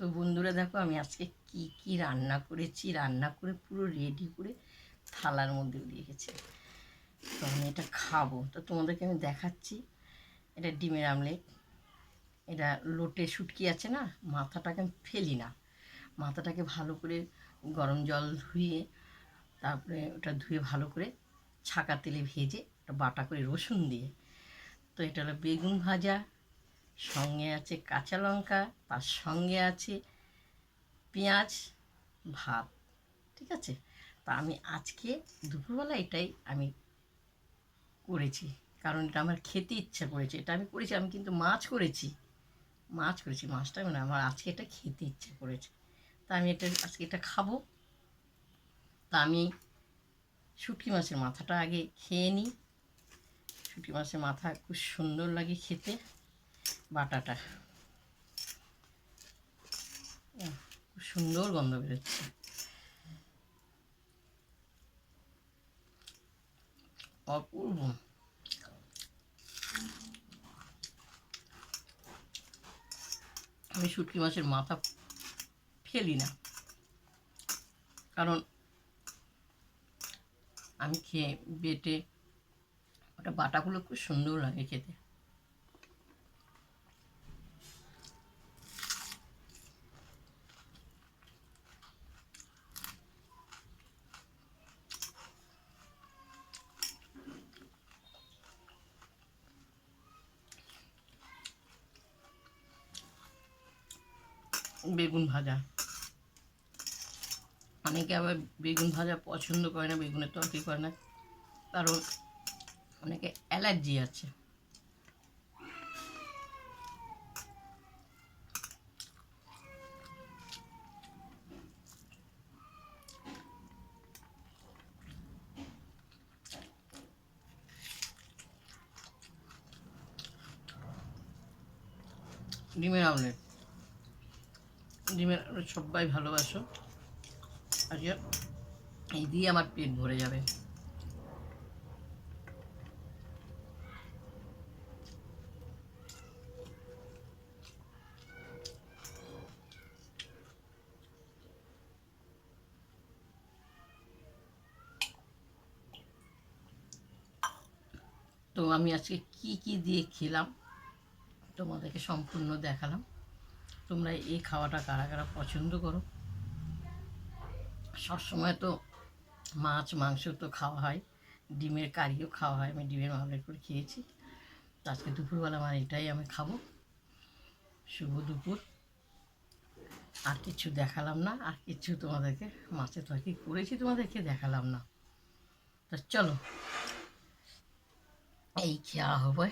তো বন্ধুরা দেখো আমি আজকে কি কি রান্না করেছি, রান্না করে পুরো রেডি করে থালার মধ্যে দিয়ে গেছি। তো আমি এটা খাবো, তো তোমাদেরকে আমি দেখাচ্ছি। এটা ডিমের আমলেট, এটা লোটে শুটকি আছে না, মাথাটাকে আমি ফেলি না, মাথাটাকে ভালো করে গরম জল ধুয়ে তারপরে ওটা ধুয়ে ভালো করে ছাকা তেলে ভেজে ওটা বাটা করে রসুন দিয়ে। তো এটা হলো বেগুন ভাজা, সঙ্গে আছে কাঁচা লঙ্কা, তার সঙ্গে আছে পেঁয়াজ, ভাত। ঠিক আছে, তা আমি আজকে দুপুরবেলা এটাই আমি করেছি, কারণ এটা আমার খেতে ইচ্ছা করেছে। এটা আমি করেছি, আমি কিন্তু মাছ করেছি, মাছটা মানে আমার আজকে এটা খেতে ইচ্ছে করেছে। তা আমি এটা আজকে এটা খাবো। তা আমি শুটকি মাছের মাথাটা আগে খেয়ে নিই। শুটকি মাছের মাথা খুব সুন্দর লাগে খেতে, বাটাটা খুব সুন্দর গন্ধ বেরোচ্ছে। অপূর্ব। আমি শুটকি মাছের মাথা ফেলি না, কারণ আমি খেয়ে বেটে ওটা বাটাগুলো খুব সুন্দর লাগে খেতে। বেগুন ভাজা, অনেকে আবার বেগুন ভাজা পছন্দ করে না, বেগুনের তরকারি করে না, কারণ অনেকে অ্যালার্জি আছে। ডিমের আমলেট, ডিমের আমলেট সবাই ভালোবাসো, আজকে এই দিয়ে আমার পেট ভরে যাবে। তো আমি আজকে কি কি দিয়ে খেলাম তোমাদেরকে সম্পূর্ণ দেখালাম। তোমরা এই খাওয়াটা কারা কারা পছন্দ করো? সবসময় তো মাছ মাংস তো খাওয়া হয়, ডিমের কারিও খাওয়া হয়, আমি ডিমের আমলেট করে খেয়েছি। তো আজকে দুপুরবেলা আমার এটাই আমি খাবো। শুভ দুপুর। আর কিছু দেখালাম না, আর কিছু তোমাদেরকে মাছের তরকারি করেছি তোমাদেরকে দেখালাম না। তো চলো এই খাওয়া হবে।